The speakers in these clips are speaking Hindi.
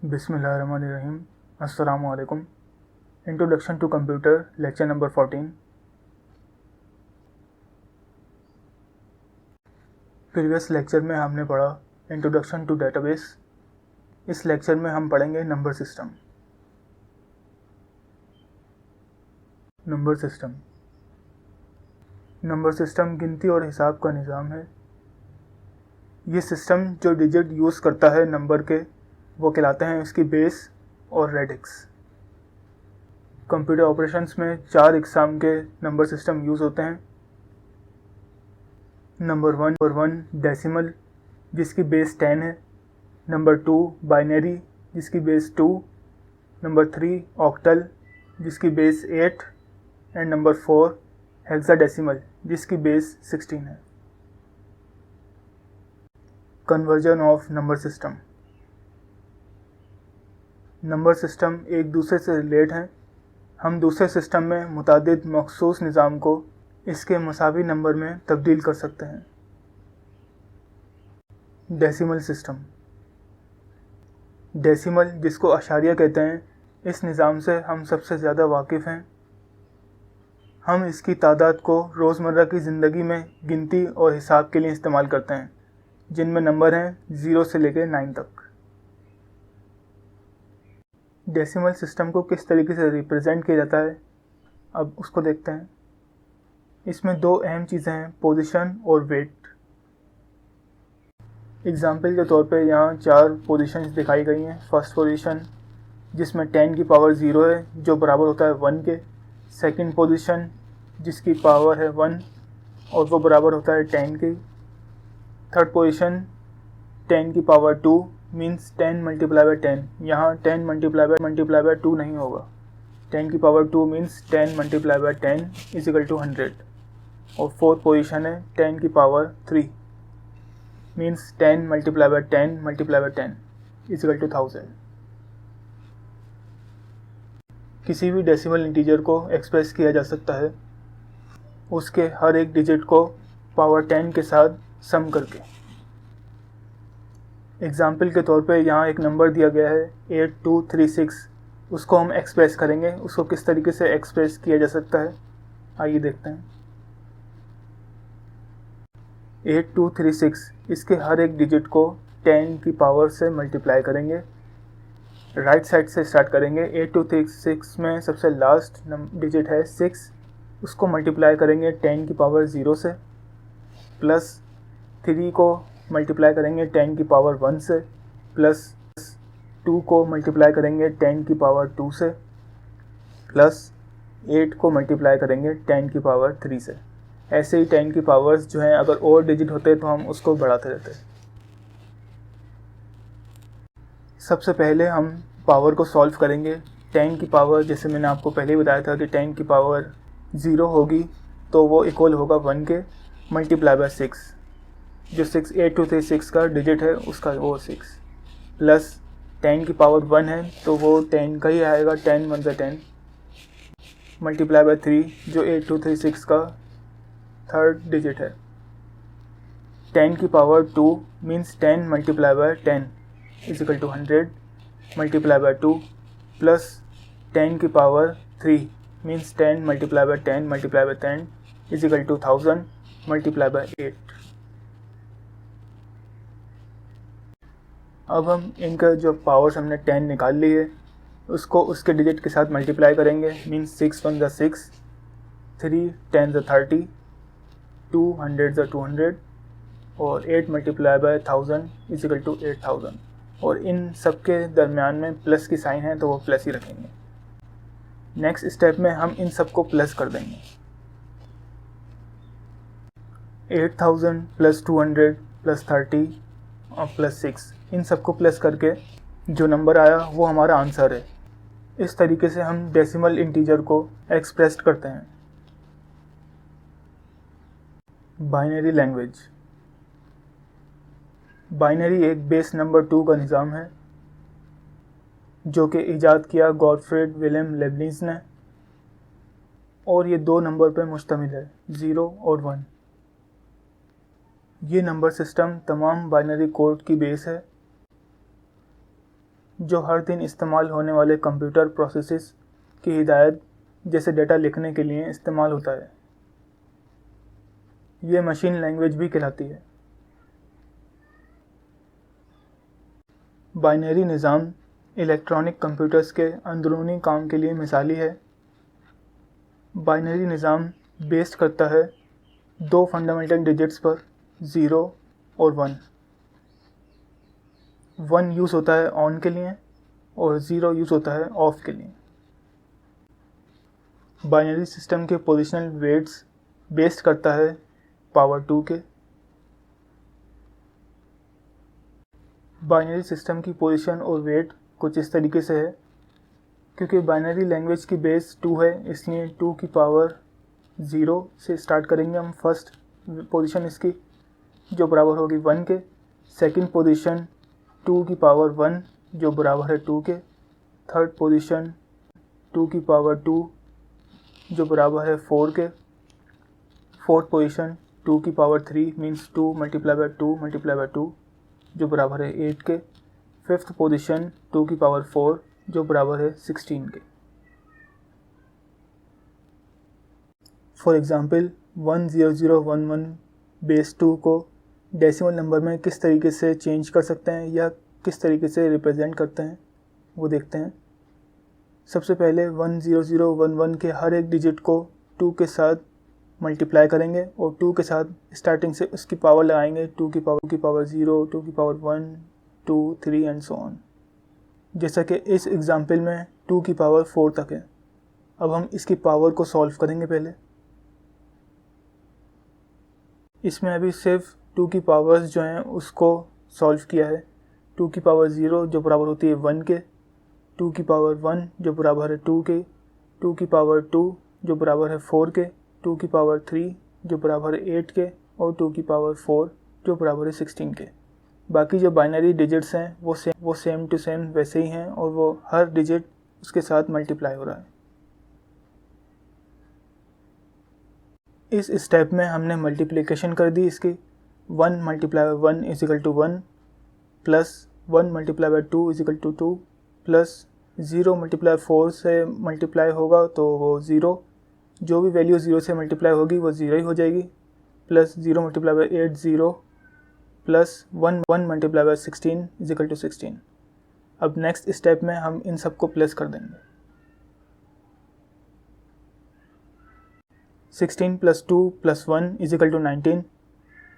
बिस्मिल्लाहिर्रहमानिर्रहीम। अस्सलामु अलैकुम। Introduction to computer lecture number 14। Previous lecture में हमने पढ़ा इंट्रोडक्शन टू डेटाबेस। इस लेक्चर में हम पढ़ेंगे नंबर सिस्टम। नंबर सिस्टम गिनती और हिसाब का निज़ाम है। ये सिस्टम जो डिजिट यूज़ करता है नंबर के, वो कहलाते हैं इसकी बेस और रेडिक्स। कंप्यूटर ऑपरेशंस में 4 इकसाम के नंबर सिस्टम यूज़ होते हैं। नंबर वन डेसिमल, जिसकी बेस 10 है। नंबर 2 बाइनरी, जिसकी बेस 2। नंबर 3 ऑक्टल, जिसकी बेस 8। एंड नंबर 4 हेक्साडेसिमल, जिसकी बेस 16 है। Conversion of number system. Number system एक दूसरे से रिलेट हैं। हम दूसरे सिस्टम में मुतादिद मखसूस निज़ाम को इसके मसावी नंबर में तब्दील कर सकते हैं। Decimal system. डेसिमल, जिसको अशारिया कहते हैं, इस निज़ाम से हम सबसे ज़्यादा वाकिफ़ हैं। हम इसकी तादाद को रोज़मर्रा की ज़िंदगी में गिनती और हिसाब के लिए इस्तेमाल करते हैं, जिनमें नंबर हैं 0 से लेकर 9 तक। डेसिमल सिस्टम को किस तरीके से रिप्रेजेंट किया जाता है, अब उसको देखते हैं। इसमें 2 अहम चीज़ें हैं, पोजीशन और वेट। एग्जाम्पल के तौर पे यहाँ 4 पोजीशंस दिखाई गई हैं। फर्स्ट पोजीशन जिसमें 10 की पावर 0 है, जो बराबर होता है 1 के। सेकंड पोजीशन जिसकी पावर है 1 और वो बराबर होता है 10 की। थर्ड पोजीशन 10 की पावर 2 मीन्स 10 मल्टीप्लाई बाय 10। यहाँ 10 मल्टीप्लाई बाय 2 नहीं होगा। 10 की power 2 means 10 multiply by 10 is equal to 100। और फोर्थ पोजीशन है 10 की power 3 means 10 multiply by 10 multiply by 10 is equal to 1000। किसी भी डेसिमल इंटीजर को एक्सप्रेस किया जा सकता है उसके हर एक डिजिट को पावर 10 के साथ सम करके। एग्जाम्पल के तौर पे यहाँ एक नंबर दिया गया है 8236। उसको हम एक्सप्रेस करेंगे। उसको किस तरीके से एक्सप्रेस किया जा सकता है, आइए देखते हैं। 8236, इसके हर एक डिजिट को 10 की पावर से मल्टीप्लाई करेंगे। राइट साइड से स्टार्ट करेंगे। 8236 में सबसे लास्ट डिजिट है 6, उसको मल्टीप्लाई करेंगे 10 की पावर 0 से। प्लस 3 को मल्टीप्लाई करेंगे 10 की पावर 1 से। प्लस 2 को मल्टीप्लाई करेंगे 10 की पावर 2 से। प्लस 8 को मल्टीप्लाई करेंगे 10 की पावर 3 से। ऐसे ही 10 की पावर्स जो हैं, अगर और डिजिट होते तो हम उसको बढ़ाते रहते। सबसे पहले हम पावर को सॉल्व करेंगे। 10 की पावर, जैसे मैंने आपको पहले ही बताया था कि 10 की पावर 0 होगी तो वो इक्वल होगा 1 के मल्टीप्लाई बाय 6। जो 8236 का डिजिट है उसका वो 6। प्लस 10 की पावर 1 है तो वो 10 का ही आएगा, 10 1 ज़ा 10 मल्टीप्लाई बाय 3, जो 8236 का थर्ड डिजिट है। 10 की power 2 means 10 multiply by 10 is equal to 100 multiply by 2। Plus 10 की power 3 means 10 multiply by 10 multiply by 10 is equal to 1000 multiply by 8। अब हम इनका जो पावर्स हमने 10 निकाल ली है उसको उसके डिजिट के साथ मल्टीप्लाई करेंगे। मीन्स 6 1 ज़ा 6, 3 10 ज़ा 30, 2 100 ज़ा 200 और 8 multiply by 1000 is equal to 8000। और इन सब के दरमियान में प्लस की साइन है तो वो प्लस ही रखेंगे। नेक्स्ट स्टेप में हम इन सब को प्लस कर देंगे। 8000 प्लस 200 प्लस 30 और प्लस 6, इन सब को प्लस करके जो नंबर आया वो हमारा आंसर है। इस तरीके से हम डेसिमल इंटीजर को एक्सप्रेस करते हैं। Binary language. बाइनरी एक बेस नंबर 2 का निज़ाम है जो कि ईजाद किया गॉटफ्रीड विलियम लेबनीज़ ने, और ये 2 नंबर पर मुश्तमिल है, 0 और 1। ये नंबर सिस्टम तमाम बाइनरी कोड की बेस है। जो हर दिन इस्तेमाल होने वाले कंप्यूटर प्रोसेसेस की हिदायत जैसे डेटा लिखने के लिए इस्तेमाल होता है। ये मशीन लैंग्वेज भी कहलाती है। बाइनरी निज़ाम इलेक्ट्रॉनिक कंप्यूटर्स के अंदरूनी काम के लिए मिसाली है। बाइनरी निज़ाम बेस्ड करता है दो फंडामेंटल डिजिट्स पर, 0 और 1। 1 यूज़ होता है ऑन के लिए और 0 यूज़ होता है ऑफ के लिए। बाइनरी सिस्टम के पोजिशनल वेट्स बेस्ड करता है पावर 2 के। बाइनरी सिस्टम की पोजीशन और वेट कुछ इस तरीके से है। क्योंकि बाइनरी लैंग्वेज की बेस 2 है, इसलिए 2 की पावर 0 से स्टार्ट करेंगे हम फर्स्ट पोजीशन इसकी, जो बराबर होगी 1 के। सेकंड पोजीशन 2 की पावर 1 जो बराबर है 2 के। थर्ड पोजीशन 2 की पावर 2 जो बराबर है 4 के। फोर्थ पोजीशन 2 की power 3 means 2 multiply by 2 multiply by 2 जो बराबर है 8 के। फिफ्थ पोजीशन 2 की पावर 4 जो बराबर है 16 के। फॉर एग्ज़ाम्पल 10011 बेस 2 को डेसिमल नंबर में किस तरीके से चेंज कर सकते हैं या किस तरीके से रिप्रेजेंट करते हैं वो देखते हैं। सबसे पहले 10011 के हर एक डिजिट को 2 के साथ मल्टीप्लाई करेंगे और 2 के साथ स्टार्टिंग से उसकी पावर लगाएंगे। 2 की पावर 0, 2 की पावर 1, 2, 3 एंड सो ऑन। जैसा कि इस एग्ज़ाम्पल में 2 की पावर 4 तक है। अब हम इसकी पावर को सॉल्व करेंगे पहले। इसमें अभी सिर्फ 2 की पावर्स जो हैं उसको सॉल्व किया है। 2 की पावर 0 जो बराबर होती है 1 के, 2 की पावर 1 जो बराबर है 2 के, 2 की पावर 2 जो बराबर है 4 के, 2 की पावर 3 जो बराबर है 8 के और 2 की पावर 4 जो बराबर है 16 के। बाकी जो बाइनरी डिजिट्स हैं वो सेम टू सेम वैसे ही हैं और वो हर डिजिट उसके साथ मल्टीप्लाई हो रहा है। इस स्टेप में हमने मल्टीप्लिकेशन कर दी इसकी। 1 multiply by 1 is equal to 1 plus 1 multiply by 2 is equal to 2 plus 0 multiply 4 से मल्टीप्लाई होगा तो वो 0, जो भी वैल्यू 0 से मल्टीप्लाई होगी वो 0 ही हो जाएगी, plus 0 multiply by 8 0 plus 1 multiply by 16 is equal to 16। अब नेक्स्ट स्टेप में हम इन सबको प्लस कर देंगे। 16 plus 2 plus 1 is equal to 19।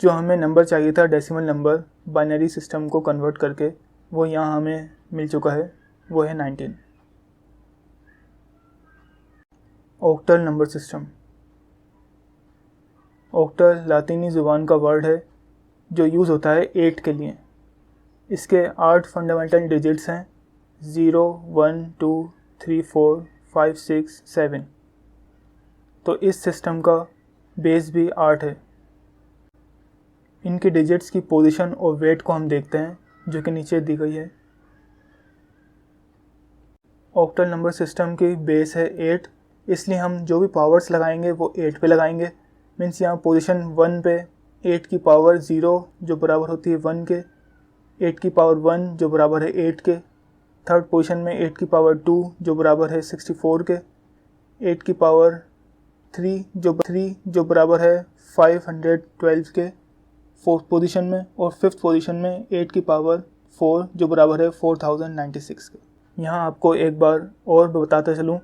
जो हमें नंबर चाहिए था डेसिमल नंबर बाइनरी सिस्टम को कन्वर्ट करके, वो यहाँ हमें मिल चुका है, वो है 19। Octal number system. ऑक्टल लातीनी ज़ुबान का वर्ड है जो यूज़ होता है 8 के लिए। इसके 8 फंडामेंटल डिजिट्स हैं, 0 1 2 3 4 5 6 7। तो इस सिस्टम का बेस भी 8 है। इनके डिजिट्स की पोजीशन और वेट को हम देखते हैं जो कि नीचे दी गई है। ऑक्टल नंबर सिस्टम की बेस है 8, इसलिए हम जो भी पावर्स लगाएंगे वो 8 पे लगाएंगे। मीन्स यहाँ पोजीशन 1 पे 8 की पावर 0 जो बराबर होती है 1 के, 8 की पावर 1 जो बराबर है 8 के। थर्ड पोजीशन में 8 की पावर 2 जो बराबर है 64 के, 8 की पावर 3 जो बराबर है 512 के फोर्थ पोजीशन में, और फिफ्थ पोजीशन में 8 की पावर 4 जो बराबर है 4096 के। यहाँ आपको एक बार और बताता चलूँ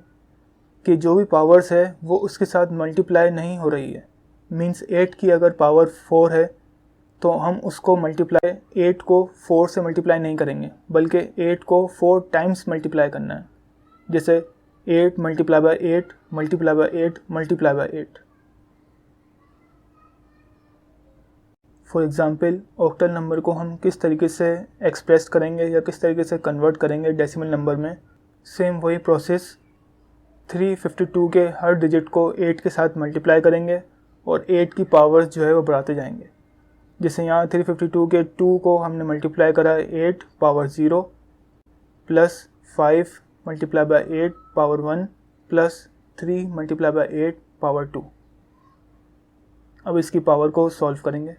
कि जो भी पावर्स है वो उसके साथ मल्टीप्लाई नहीं हो रही है। मीन्स 8 की अगर पावर 4 है तो हम उसको 8 को 4 से मल्टीप्लाई नहीं करेंगे, बल्कि 8 को 4 टाइम्स मल्टीप्लाई करना है। जैसे 8 multiply by 8 multiply by 8 multiply by 8। For example octal number को हम किस तरीके से एक्सप्रेस करेंगे या किस तरीके से कन्वर्ट करेंगे डेसिमल नंबर में, सेम वही प्रोसेस 352 के हर डिजिट को 8 के साथ मल्टीप्लाई करेंगे और 8 की पावर्स जो है वो बढ़ाते जाएंगे। जैसे यहाँ 352 के 2 को हमने मल्टीप्लाई करा 8 power 0 plus 5 multiply by 8 power 1 plus 3 multiply by 8 power 2। अब इसकी पावर को सॉल्व करेंगे।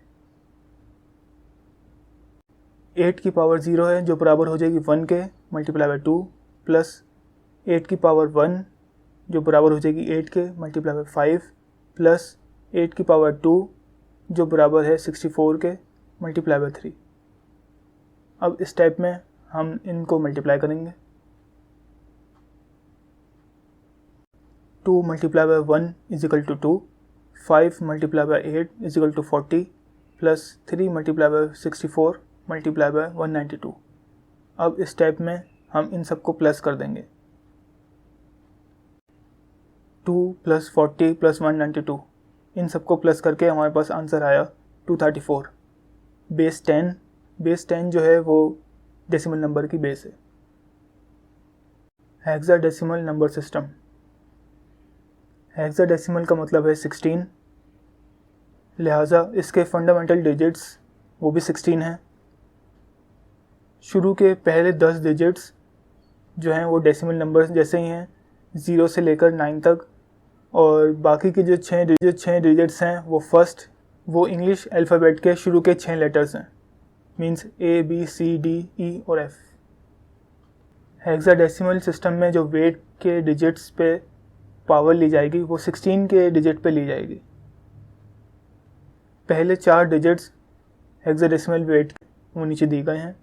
8 की पावर 0 है जो बराबर हो जाएगी 1 के मल्टीप्लाई बाय 2 प्लस 8 की पावर 1 जो बराबर हो जाएगी 8 के मल्टीप्लाई बाय 5 प्लस 8 की पावर 2 जो बराबर है 64 के मल्टीप्लाई बाय 3। अब इस टाइप में हम इनको मल्टीप्लाई करेंगे। 2 multiply by 1 is equal to 2, 5 multiply by 8 is equal to 40 plus 3 multiply by 64 multiply by 192। अब इस टाइप में हम इन सबको प्लस कर देंगे। 2 प्लस 40 प्लस 192 इन सबको प्लस करके हमारे पास आंसर आया 234। बेस 10 जो है वो डेसिमल नंबर की बेस है। Hexadecimal number system. हेक्साडेसिमल का मतलब है 16, लिहाजा इसके फंडामेंटल डिजिट्स वो भी 16 हैं। शुरू के पहले 10 डिजिट्स जो हैं वो डेसिमल नंबर्स जैसे ही हैं, 0 से लेकर 9 तक, और बाकी के जो 6 डिजिट्स हैं वो इंग्लिश अल्फ़ाबेट के शुरू के 6 लेटर्स हैं, means A B C D E और F। हेक्साडेसिमल सिस्टम में जो वेट के डिजिट्स पे पावर ली जाएगी वो 16 के डिजिट पे ली जाएगी। पहले 4 डिजिट्स हेक्साडेसिमल वेट वो नीचे दिए गए हैं।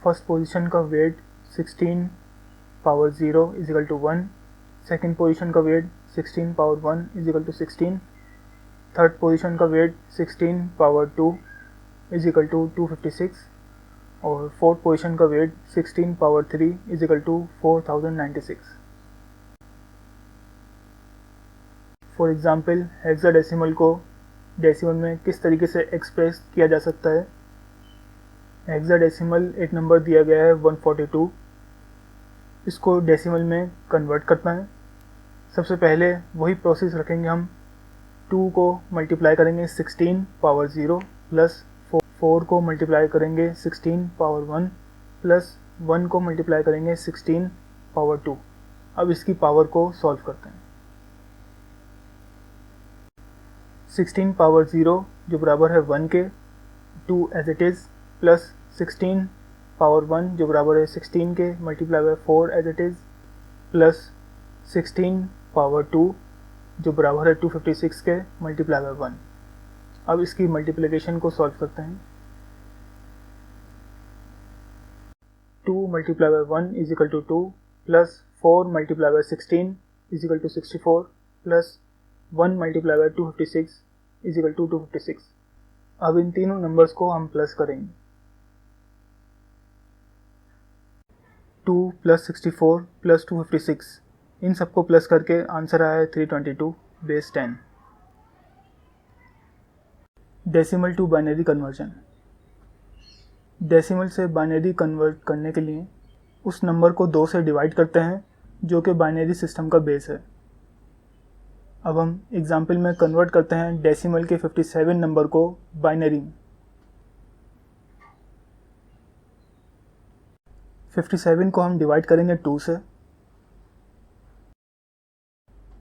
फर्स्ट पोजीशन का weight 16 power 0 is equal to 1, second position का weight 16 power 1 is equal to 16, third position का weight 16 power 2 is equal to 256 और फोर्थ पोजीशन का weight 16 power 3 is equal to 4096। For example hexadecimal को डेसिमल में किस तरीके से एक्सप्रेस किया जा सकता है। हेक्साडेसिमल एक नंबर दिया गया है 142, इसको डेसिमल में कन्वर्ट करना है। सबसे पहले वही प्रोसेस रखेंगे हम। 2 को मल्टीप्लाई करेंगे 16 पावर 0 प्लस 4 को मल्टीप्लाई करेंगे 16 पावर 1 प्लस 1 को मल्टीप्लाई करेंगे 16 पावर 2। अब इसकी पावर को सॉल्व करते हैं। 16 पावर 0 जो बराबर है 1 के, 2 as it is, plus 16 power 1 जो बराबर है 16 के multiply by 4 as it is, plus 16 power 2 जो बराबर है 256 के मल्टीप्लाई बाय 1। अब इसकी मल्टीप्लिकेशन को सॉल्व करते हैं। 2 multiply by 1 is equal to 2 plus 4 multiply by 16 is equal to 64 plus 1 multiply by 256 is equal to 256। अब इन तीनों नंबर्स को हम प्लस करेंगे। 2 प्लस 64 प्लस 256 इन सबको प्लस करके आंसर आया है 322 base 10। Decimal to binary conversion. Decimal से बाइनरी कन्वर्ट करने के लिए उस नंबर को 2 से डिवाइड करते हैं जो कि बाइनरी सिस्टम का बेस है। अब हम एग्जाम्पल में कन्वर्ट करते हैं डेसिमल के 57 नंबर को बाइनरी में। 57 को हम डिवाइड करेंगे 2 से।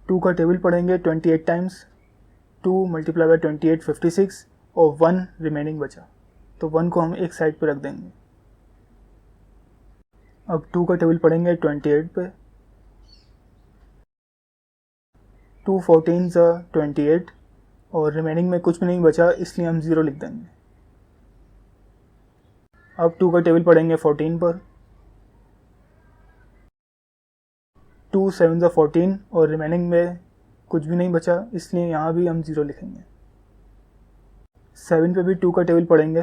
2 का टेबल पढ़ेंगे 28 टाइम्स। 2 मल्टीप्लाई बाय 28 56 और 1 रिमेनिंग बचा, तो 1 को हम एक साइड पे रख देंगे। अब 2 का टेबल पढ़ेंगे 28 पे। 2 14 28 और रिमेनिंग में कुछ भी नहीं बचा, इसलिए हम 0 लिख देंगे। अब 2 का टेबल पढ़ेंगे 14 पर। 2 7 14 और रिमेनिंग में कुछ भी नहीं बचा, इसलिए यहाँ भी हम 0 लिखेंगे। 7 पे भी 2 का टेबल पढ़ेंगे।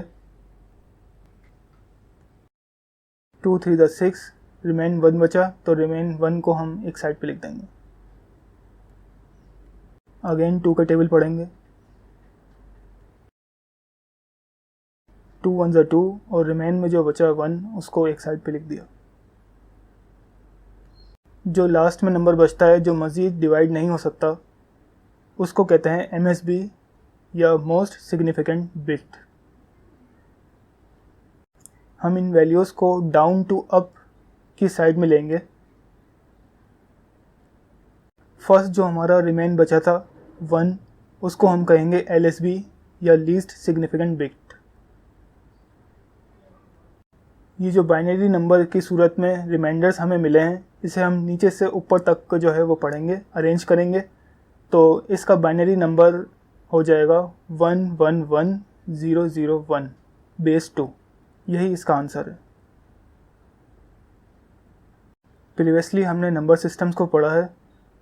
2 3 6 रिमेन 1 बचा, तो रिमेन 1 को हम एक साइड पे लिख देंगे। अगेन 2 का टेबल पढ़ेंगे। 2 1 2 और रिमेन में जो बचा 1 उसको एक साइड पे लिख दिया। जो लास्ट में नंबर बचता है जो मज़ीद डिवाइड नहीं हो सकता, उसको कहते हैं MSB या मोस्ट सिग्निफिकेंट बिट। हम इन वैल्यूज़ को डाउन टू अप की साइड में लेंगे। फर्स्ट जो हमारा रिमेन बचा था 1, उसको हम कहेंगे LSB या लीस्ट सिग्निफिकेंट बिट। ये जो बाइनरी नंबर की सूरत में रिमाइंडर्स हमें मिले हैं, इसे हम नीचे से ऊपर तक को जो है वो पढ़ेंगे, अरेंज करेंगे। तो इसका बाइनरी नंबर हो जाएगा 111001 बेस 2। यही इसका आंसर है। प्रीवियसली हमने नंबर सिस्टम्स को पढ़ा है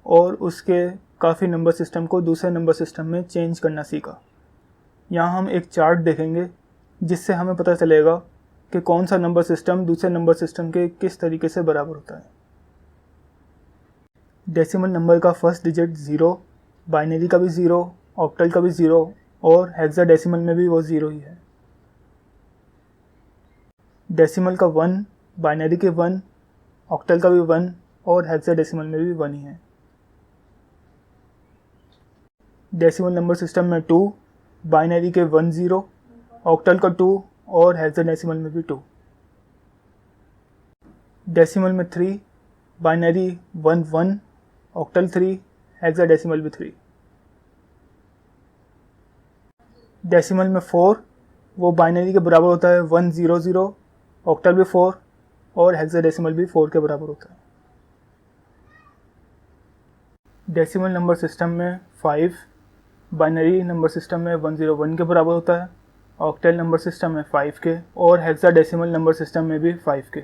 और उसके काफ़ी नंबर सिस्टम को दूसरे नंबर सिस्टम में चेंज करना सीखा। यहाँ हम एक चार्ट देखेंगे जिससे हमें पता चलेगा कि कौन सा नंबर सिस्टम दूसरे नंबर सिस्टम के किस तरीके से बराबर होता है। डेसिमल नंबर का फर्स्ट डिजिट 0, बाइनरी का भी 0, ऑक्टल का भी 0 और हेक्साडेसिमल में भी वो 0 ही है। डेसिमल का 1, बाइनरी के 1, ऑक्टल का भी 1 और हेक्साडेसिमल में भी 1 ही है। डेसिमल नंबर सिस्टम में 2, बाइनरी के 1 0, ऑक्टल का 2 और हेक्साडेसिमल में भी 2। डेसिमल में 3, बाइनरी 1 1, ऑक्टल 3, हेक्साडेसिमल भी 3। डेसिमल में 4, वो बाइनरी के बराबर होता है 1 0 0, ऑक्टल भी 4 और हेक्साडेसिमल भी 4 के बराबर होता है। डेसिमल नंबर सिस्टम में 5, बाइनरी नंबर सिस्टम में 101 के बराबर होता है, ऑक्टल नंबर सिस्टम में 5 के और हेक्साडेसिमल नंबर सिस्टम में भी 5 के।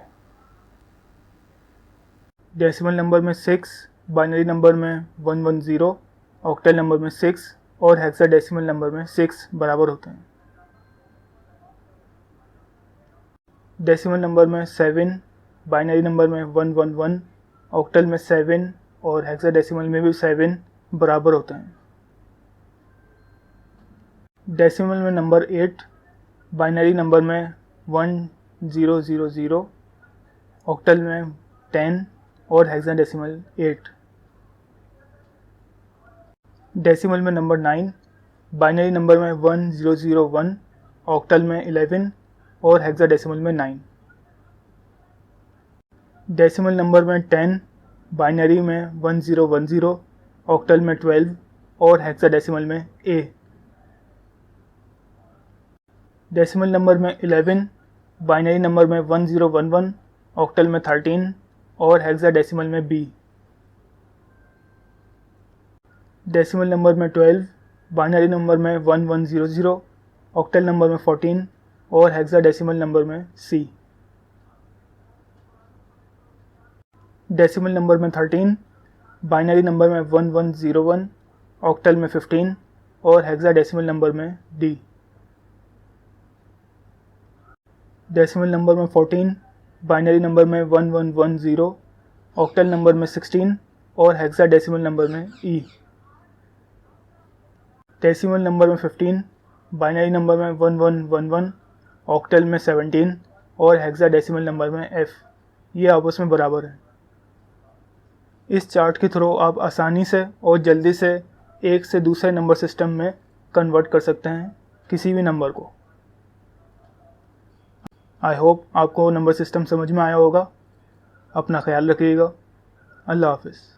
डेसिमल नंबर में 6, बाइनरी नंबर में 110, ऑक्टल नंबर में 6 और हेक्साडेसिमल नंबर में 6 बराबर होते हैं। डेसिमल नंबर में 7, बाइनरी नंबर में 111, ऑक्टल में 7 और हेक्साडेसिमल में भी 7 बराबर होते हैं। डेसिमल में नंबर 8, बाइनरी नंबर में 1000, ऑक्टल में 10 और हेक्साडेसिमल 8। डेसिमल में नंबर 9, बाइनरी नंबर में 1001, ऑक्टल में 11 और हेक्साडेसिमल में 9। डेसिमल नंबर में 10, बाइनरी में 1010, ऑक्टल में 12 और हेक्साडेसिमल में A। डेसिमल नंबर में 11, बाइनरी नंबर में 1011, ऑक्टल में 13 और हेक्साडेसिमल में B। डेसिमल नंबर में 12, बाइनरी नंबर में 1100, ऑक्टल नंबर में 14 और हेक्साडेसिमल नंबर में C। डेसिमल नंबर में 13, बाइनरी नंबर में 1101, ऑक्टल में 15 और हेक्साडेसिमल नंबर में D। डेसिमल नंबर में 14, बाइनरी नंबर में 1110, ऑक्टल नंबर में 16 और हेक्साडेसिमल नंबर में E। डेसिमल नंबर में 15, बाइनरी नंबर में 1111, ऑक्टल में 17 और हेक्साडेसिमल नंबर में F। ये आपस में बराबर है। इस चार्ट के थ्रू आप आसानी से और जल्दी से एक से दूसरे नंबर सिस्टम में कन्वर्ट कर सकते हैं किसी भी नंबर को। आई होप आपको नंबर सिस्टम समझ में आया होगा। अपना ख्याल रखिएगा। अल्लाह हाफ़िज़।